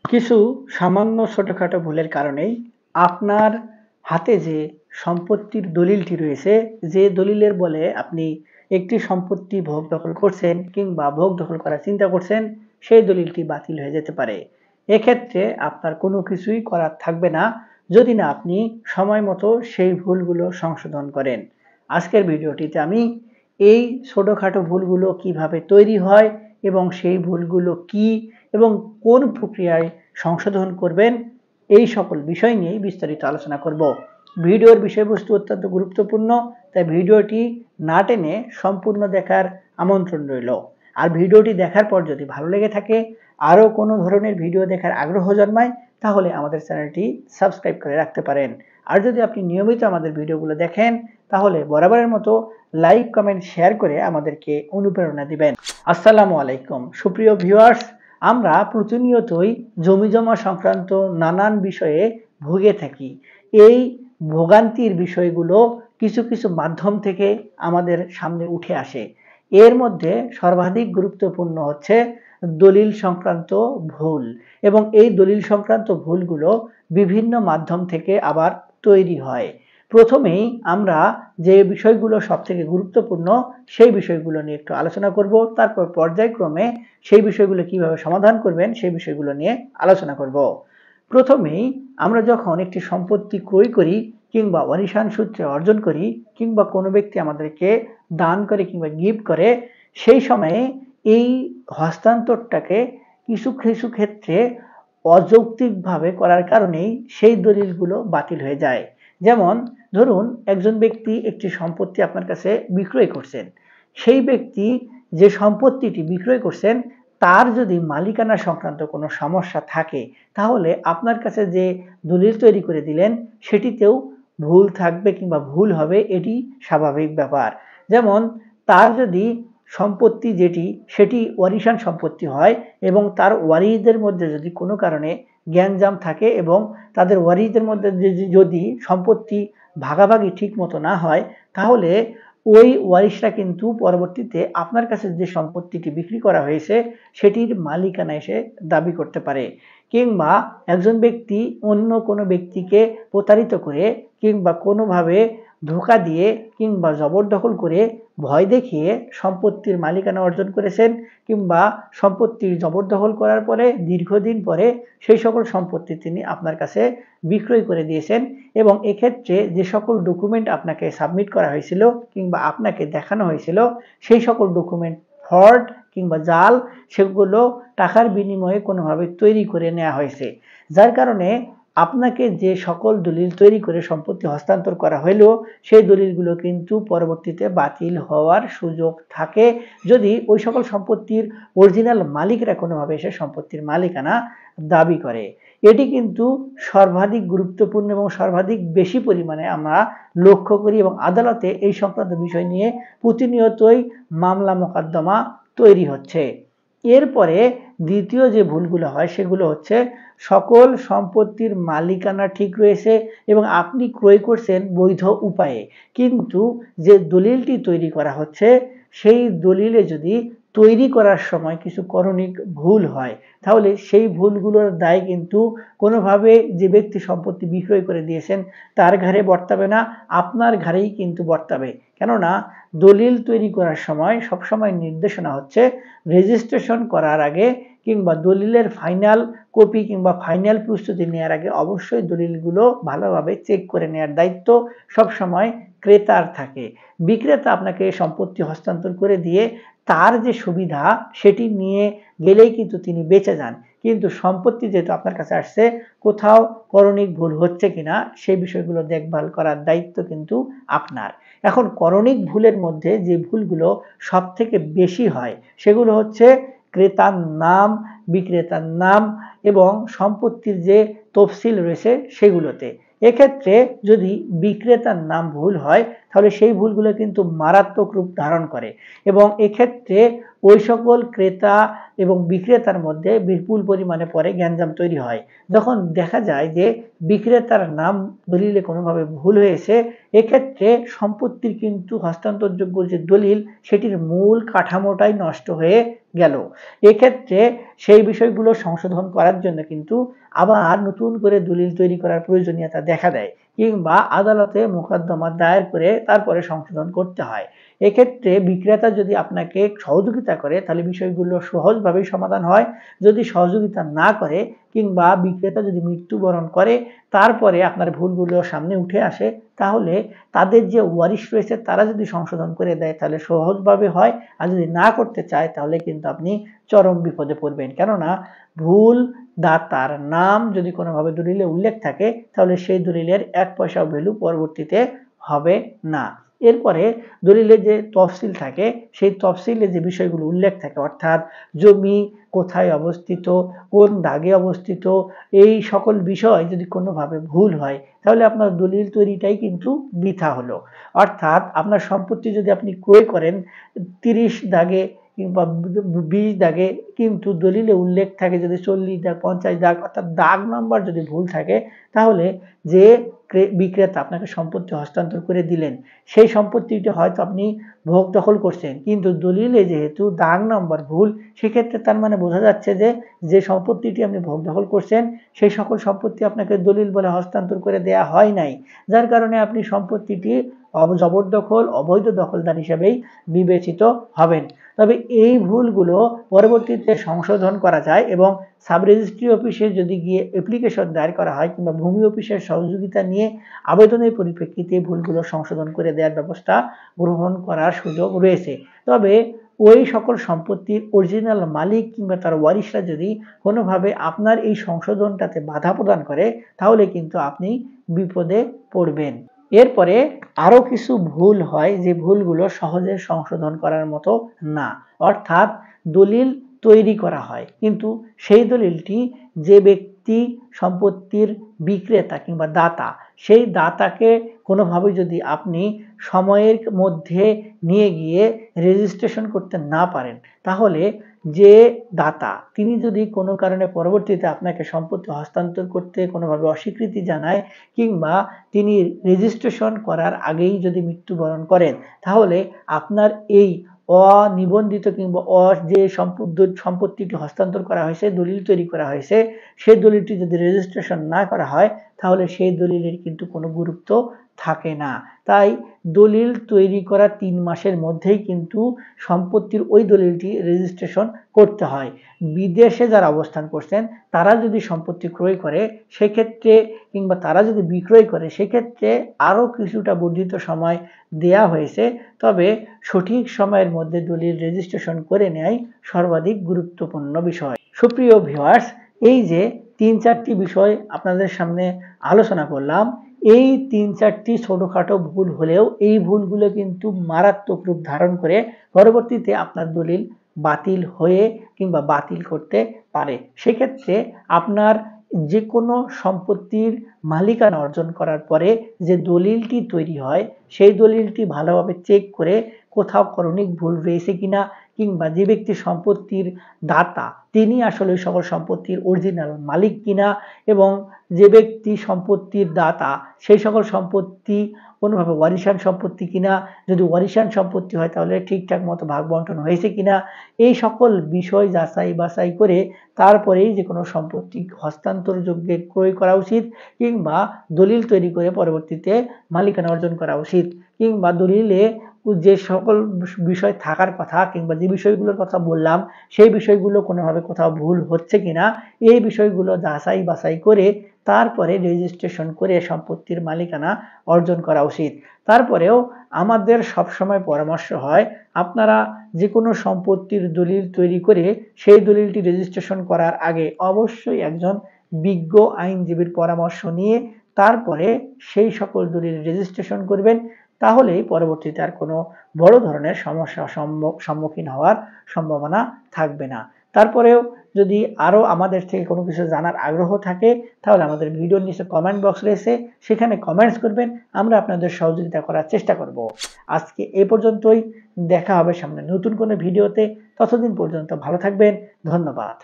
কিছু সামান্য ছোটখাটো ভুলের কারণেই আপনার হাতে যে সম্পত্তির দলিলটি রয়েছে, যে দলিলের বলে আপনি একটি সম্পত্তি ভোগ দখল করছেন কিংবা ভোগ দখল করার চিন্তা করছেন, সেই দলিলটি বাতিল হয়ে যেতে পারে। এক্ষেত্রে আপনার কোনো কিছুই করার থাকবে না যদি না আপনি সময় মতো সেই ভুলগুলো সংশোধন করেন। আজকের ভিডিওটিতে আমি এই ছোটখাটো ভুলগুলো কিভাবে তৈরি হয় এবং সেই ভুলগুলো কি এবং কোন প্রক্রিয়ায় সংশোধন করবেন, এই সকল বিষয় নিয়ে বিস্তারিত আলোচনা করব। ভিডিওর বিষয়বস্তু অত্যন্ত গুরুত্বপূর্ণ, তাই ভিডিওটি না টেনে সম্পূর্ণ দেখার আমন্ত্রণ রইল। আর ভিডিওটি দেখার পর যদি ভালো লেগে থাকে, আরও কোনো ধরনের ভিডিও দেখার আগ্রহ জন্মায়, তাহলে আমাদের চ্যানেলটি সাবস্ক্রাইব করে রাখতে পারেন। আর যদি আপনি নিয়মিত আমাদের ভিডিওগুলো দেখেন, তাহলে বরাবরের মতো লাইক, কমেন্ট, শেয়ার করে আমাদেরকে অনুপ্রেরণা দিবেন। আসসালামু আলাইকুম সুপ্রিয় ভিউয়ার্স, আমরা প্রতিনিয়তই জমিজমা সংক্রান্ত নানান বিষয়ে ভুগে থাকি। এই ভোগান্তির বিষয়গুলো কিছু কিছু মাধ্যম থেকে আমাদের সামনে উঠে আসে। এর মধ্যে সর্বাধিক গুরুত্বপূর্ণ হচ্ছে দলিল সংক্রান্ত ভুল, এবং এই দলিল সংক্রান্ত ভুলগুলো বিভিন্ন মাধ্যম থেকে আবার তৈরি হয়। প্রথমেই আমরা যে বিষয়গুলো সবথেকে গুরুত্বপূর্ণ সেই বিষয়গুলো নিয়ে একটু আলোচনা করব, তারপর পর্যায়ক্রমে সেই বিষয়গুলো কিভাবে সমাধান করবেন সেই বিষয়গুলো নিয়ে আলোচনা করব। প্রথমেই আমরা যখন একটি সম্পত্তি ক্রয় করি কিংবা ওয়ারিশান সূত্রে অর্জন করি কিংবা কোনো ব্যক্তি আমাদেরকে দান করে কিংবা গিফট করে, সেই সময়ে এই হস্তান্তরটাকে কিছু কিছু ক্ষেত্রে অযৌক্তিকভাবে করার কারণেই সেই দলিলগুলো বাতিল হয়ে যায়। যেমন ধরুন, একজন ব্যক্তি একটি সম্পত্তি আপনার কাছে বিক্রয় করছেন, সেই ব্যক্তি যে সম্পত্তিটি বিক্রয় করছেন তার যদি মালিকানা সংক্রান্ত কোনো সমস্যা থাকে, তাহলে আপনার কাছে যে দলিল তৈরি করে দিলেন সেটিতেও ভুল থাকবে কিংবা ভুল হবে, এটি স্বাভাবিক ব্যাপার। যেমন তার যদি সম্পত্তি সেটি ওয়ারিশান সম্পত্তি হয় এবং তার ওয়ারিশদের মধ্যে যদি কোনো কারণে গ্যাঞ্জাম থাকে এবং তাদের ওয়ারিশদের মধ্যে যদি সম্পত্তি ভাগাভাগি ঠিক মতো না হয়, তাহলে ওই ওয়ারিশরা কিন্তু পরবর্তীতে আপনার কাছে যে সম্পত্তিটি বিক্রি করা হয়েছে সেটির মালিকানা এসে দাবি করতে পারে। কিংবা একজন ব্যক্তি অন্য কোনো ব্যক্তিকে প্রতারিত করে কিংবা কোনোভাবে ধোঁকা দিয়ে কিংবা জবরদখল করে ভয় দেখিয়ে সম্পত্তির মালিকানা অর্জন করেছেন, কিংবা সম্পত্তির জবরদখল করার পরে দীর্ঘদিন পরে সেই সকল সম্পত্তি তিনি আপনার কাছে বিক্রয় করে দিয়েছেন, এবং এক্ষেত্রে যে সকল ডকুমেন্ট আপনাকে সাবমিট করা হয়েছিল কিংবা আপনাকে দেখানো হয়েছিল সেই সকল ডকুমেন্ট ফ্রড কিংবা জাল, সেগুলো টাকার বিনিময়ে কোনোভাবে তৈরি করে নেওয়া হয়েছে। যার কারণে আপনাকে যে সকল দলিল তৈরি করে সম্পত্তি হস্তান্তর করা হইলো সেই দলিলগুলো কিন্তু পরবর্তীতে বাতিল হওয়ার সুযোগ থাকে যদি ওই সকল সম্পত্তির অরিজিনাল মালিকরা কোনোভাবে এসে সম্পত্তির মালিকানা দাবি করে। এটি কিন্তু সর্বাধিক গুরুত্বপূর্ণ এবং সর্বাধিক বেশি পরিমাণে আমরা লক্ষ্য করি, এবং আদালতে এই সংক্রান্ত বিষয় নিয়ে প্রতিনিয়তই মামলা মোকদ্দমা তৈরি হচ্ছে। এরপরে দ্বিতীয় যে ভুলগুলো হয় সেগুলো হচ্ছে, সকল সম্পত্তির মালিকানা ঠিক রয়েছে এবং আপনি ক্রয় করছেন বৈধ উপায়ে, কিন্তু যে দলিলটি তৈরি করা হচ্ছে সেই দলিলে যদি তৈরি করার সময় কিছু করণিক ভুল হয়, তাহলে সেই ভুলগুলোর দায় কিন্তু কোনোভাবে যে ব্যক্তি সম্পত্তি বিক্রয় করে দিয়েছেন তার ঘাড়ে বর্তাবে না, আপনার ঘাড়েই কিন্তু বর্তাবে। কেননা দলিল তৈরি করার সময় সবসময় নির্দেশনা হচ্ছে রেজিস্ট্রেশন করার আগে কিংবা দলিলের ফাইনাল কপি কিংবা ফাইনাল প্রস্তুতি নেওয়ার আগে অবশ্যই দলিলগুলো ভালোভাবে চেক করে নেওয়ার দায়িত্ব সবসময় ক্রেতার থাকে। বিক্রেতা আপনাকে সম্পত্তি হস্তান্তর করে দিয়ে তার যে সুবিধা সেটি নিয়ে গেলেই কিন্তু তিনি বেঁচে যান, কিন্তু সম্পত্তি যেহেতু আপনার কাছে আসছে, কোথাও করণিক ভুল হচ্ছে কিনা সেই বিষয়গুলো দেখভাল করার দায়িত্ব কিন্তু আপনার। এখন করণিক ভুলের মধ্যে যে ভুলগুলো সব থেকে বেশি হয় সেগুলো হচ্ছে ক্রেতার নাম, বিক্রেতার নাম এবং সম্পত্তির যে তফসিল রয়েছে সেগুলোতে। এক্ষেত্রে যদি বিক্রেতার নাম ভুল হয় তাহলে সেই ভুলগুলো কিন্তু মারাত্মক রূপ ধারণ করে, এবং এক্ষেত্রে ওই সকল ক্রেতা এবং বিক্রেতার মধ্যে বিপুল পরিমাণে পরে গ্যাঞ্জাম তৈরি হয়। যখন দেখা যায় যে বিক্রেতার নাম দলিলে কোনোভাবে ভুল হয়েছে, এক্ষেত্রে সম্পত্তির কিন্তু হস্তান্তরযোগ্য যে দলিল সেটির মূল কাঠামোটাই নষ্ট হয়ে গেল। এক্ষেত্রে সেই বিষয়গুলো সংশোধন করার জন্য কিন্তু আবার নতুন করে দলিল তৈরি করার প্রয়োজনীয়তা দেখা দেয়, কিংবা আদালতে মোকদ্দমা দায়ের করে তারপরে সংশোধন করতে হয়। এক্ষেত্রে বিক্রেতা যদি আপনাকে সহযোগিতা করে তাহলে বিষয়গুলো সহজভাবেই সমাধান হয়। যদি সহযোগিতা না করে কিংবা বিক্রেতা যদি মৃত্যুবরণ করে তারপরে আপনার ভুলগুলো সামনে উঠে আসে, তাহলে তাদের যে ওয়ারিশ রয়েছে তারা যদি সংশোধন করে দেয় তাহলে সহজভাবে হয়, আর যদি না করতে চায় তাহলে কিন্তু আপনি চরম বিপদে পড়বেন। কেননা ভুল দাতার নাম যদি কোনোভাবে দলিলে উল্লেখ থাকে তাহলে সেই দলিলের 1 পয়সাও ভ্যালু পরবর্তীতে হবে না। এরপরে দলিলে যে তফসিল থাকে সেই তফসিলে যে বিষয়গুলো উল্লেখ থাকে, অর্থাৎ জমি কোথায় অবস্থিত, কোন দাগে অবস্থিত, এই সকল বিষয় যদি কোনোভাবে ভুল হয় তাহলে আপনার দলিল তৈরিটাই কিন্তু বৃথা হলো। অর্থাৎ আপনার সম্পত্তি যদি আপনি ক্রয় করেন 30 দাগে কিংবা 20 দাগে, কিন্তু দলিলে উল্লেখ থাকে যদি 40 দাগ 50 দাগ, অর্থাৎ দাগ নাম্বার যদি ভুল থাকে তাহলে যে বিক্রেতা আপনাকে সম্পত্তি হস্তান্তর করে দিলেন সেই সম্পত্তিটি হয়তো আপনি ভোগ দখল করছেন, কিন্তু দলিলে যেহেতু দাগ নাম্বার ভুল সেক্ষেত্রে তার মানে বোঝা যাচ্ছে যে যে সম্পত্তিটি আপনি ভোগ দখল করছেন সেই সকল সম্পত্তি আপনাকে দলিল বলে হস্তান্তর করে দেয়া হয় নাই, যার কারণে আপনি সম্পত্তিটি জবরদখল অবৈধ দখলদার হিসেবেই বিবেচিত হবেন। তবে এই ভুলগুলো পরবর্তীতে সংশোধন করা যায় এবং সাব রেজিস্ট্রি অফিসে যদি গিয়ে অ্যাপ্লিকেশন দায়ের করা হয় কিংবা ভূমি অফিসের সহযোগিতা নিয়ে আবেদনের পরিপ্রেক্ষিতে ভুলগুলো সংশোধন করে দেওয়ার ব্যবস্থা গ্রহণ করার সুযোগ রয়েছে। তবে ওই সকল সম্পত্তির অরিজিনাল মালিক কিংবা তার ওয়ারিশরা যদি কোনোভাবে আপনার এই সংশোধনটাতে বাধা প্রদান করে তাহলে কিন্তু আপনি বিপদে পড়বেন। এরপরে আরো কিছু ভুল হয় যে ভুলগুলো সহজে সংশোধন করার মতো না। অর্থাৎ দলিল তৈরি করা হয় কিন্তু সেই দলিলটি যে ব্যক্তি সম্পত্তির বিক্রেতা কিংবা দাতা, সেই দাতাকে কোনোভাবে যদি আপনি সময়ের মধ্যে নিয়ে গিয়ে রেজিস্ট্রেশন করতে না পারেন তাহলে যে দাতা তিনি যদি কোনো কারণে পরবর্তীতে আপনাকে সম্পত্তি হস্তান্তর করতে কোনোভাবে অস্বীকৃতি জানায় কিংবা তিনি রেজিস্ট্রেশন করার আগেই যদি মৃত্যুবরণ করেন তাহলে আপনার এই অনিবন্ধিত কিংবা যে সম্পত্তিটি হস্তান্তর করা হয়েছে, দলিল তৈরি করা হয়েছে, সেই দলিলটি যদি রেজিস্ট্রেশন না করা হয় তাহলে সেই দলিলের কিন্তু কোনো গুরুত্ব থাকে না। তাই দলিল তৈরি করা 3 মাসের মধ্যেই কিন্তু সম্পত্তির ওই দলিলটি রেজিস্ট্রেশন করতে হয়। বিদেশে যারা অবস্থান করছেন তারা যদি সম্পত্তি ক্রয় করে সেক্ষেত্রে কিংবা তারা যদি বিক্রয় করে সেক্ষেত্রে আরো কিছুটা বর্ধিত সময় দেয়া হয়েছে, তবে সঠিক সময়ের মধ্যে দলিল রেজিস্ট্রেশন করে নেয় সর্বাধিক গুরুত্বপূর্ণ বিষয়। সুপ্রিয় ভিউয়ার্স, এই যে 3-4টি বিষয় আপনাদের সামনে আলোচনা করলাম, এই 3-4টি ছোটখাটো ভুল হলেও এই ভুলগুলো কিন্তু মারাত্মক রূপ ধারণ করে পরবর্তীতে আপনার দলিল বাতিল হয়ে কিংবা বাতিল করতে পারে। সেক্ষেত্রে আপনার যে কোনো সম্পত্তির মালিকানা অর্জন করার পরে যে দলিলটি তৈরি হয় সেই দলিলটি ভালোভাবে চেক করে কোথাও করণিক ভুল রয়েছে কিনা কিংবা যে ব্যক্তি সম্পত্তির দাতা তিনি আসলে সকল সম্পত্তির অরিজিনাল মালিক কিনা এবং যে ব্যক্তি সম্পত্তির দাতা সেই সকল সম্পত্তি কোনোভাবে ওয়ারিশান সম্পত্তি কিনা, যদি ওয়ারিশান সম্পত্তি হয় তাহলে ঠিকঠাক মতো ভাগ বন্টন হয়েছে কিনা, এই সকল বিষয় যাচাই বাছাই করে তারপরেই যে কোনো সম্পত্তি হস্তান্তরযোগ্যে ক্রয় করা উচিত কিংবা দলিল তৈরি করে পরবর্তীতে মালিকানা অর্জন করা উচিত, কিংবা দলিলে যে সকল বিষয় থাকার কথা কিংবা যে বিষয়গুলোর কথা বললাম সেই বিষয়গুলো কোনোভাবে কোথাও ভুল হচ্ছে কিনা এই বিষয়গুলো যাচাই বাছাই করে তারপরে রেজিস্ট্রেশন করে সম্পত্তির মালিকানা অর্জন করা উচিত। তারপরেও আমাদের সবসময় পরামর্শ হয় আপনারা যে কোনো সম্পত্তির দলিল তৈরি করে সেই দলিলটি রেজিস্ট্রেশন করার আগে অবশ্যই একজন বিজ্ঞ আইনজীবীর পরামর্শ নিয়ে তারপরে সেই সকল দলিল রেজিস্ট্রেশন করবেন, তাহলেই পরবর্তীতে আর কোনো বড় ধরনের সমস্যার সম্মুখীন হওয়ার সম্ভাবনা থাকবে না। তারপরেও যদি আরো আমাদের থেকে কোনো কিছু জানার আগ্রহ থাকে তাহলে আমাদের ভিডিওর নিচে কমেন্ট বক্স রয়েছে, সেখানে কমেন্টস করবেন, আমরা আপনাদের সহযোগিতা করার চেষ্টা করব। আজকে এ পর্যন্তই, দেখা হবে সামনে নতুন কোনো ভিডিওতে। ততদিন পর্যন্ত ভালো থাকবেন, ধন্যবাদ।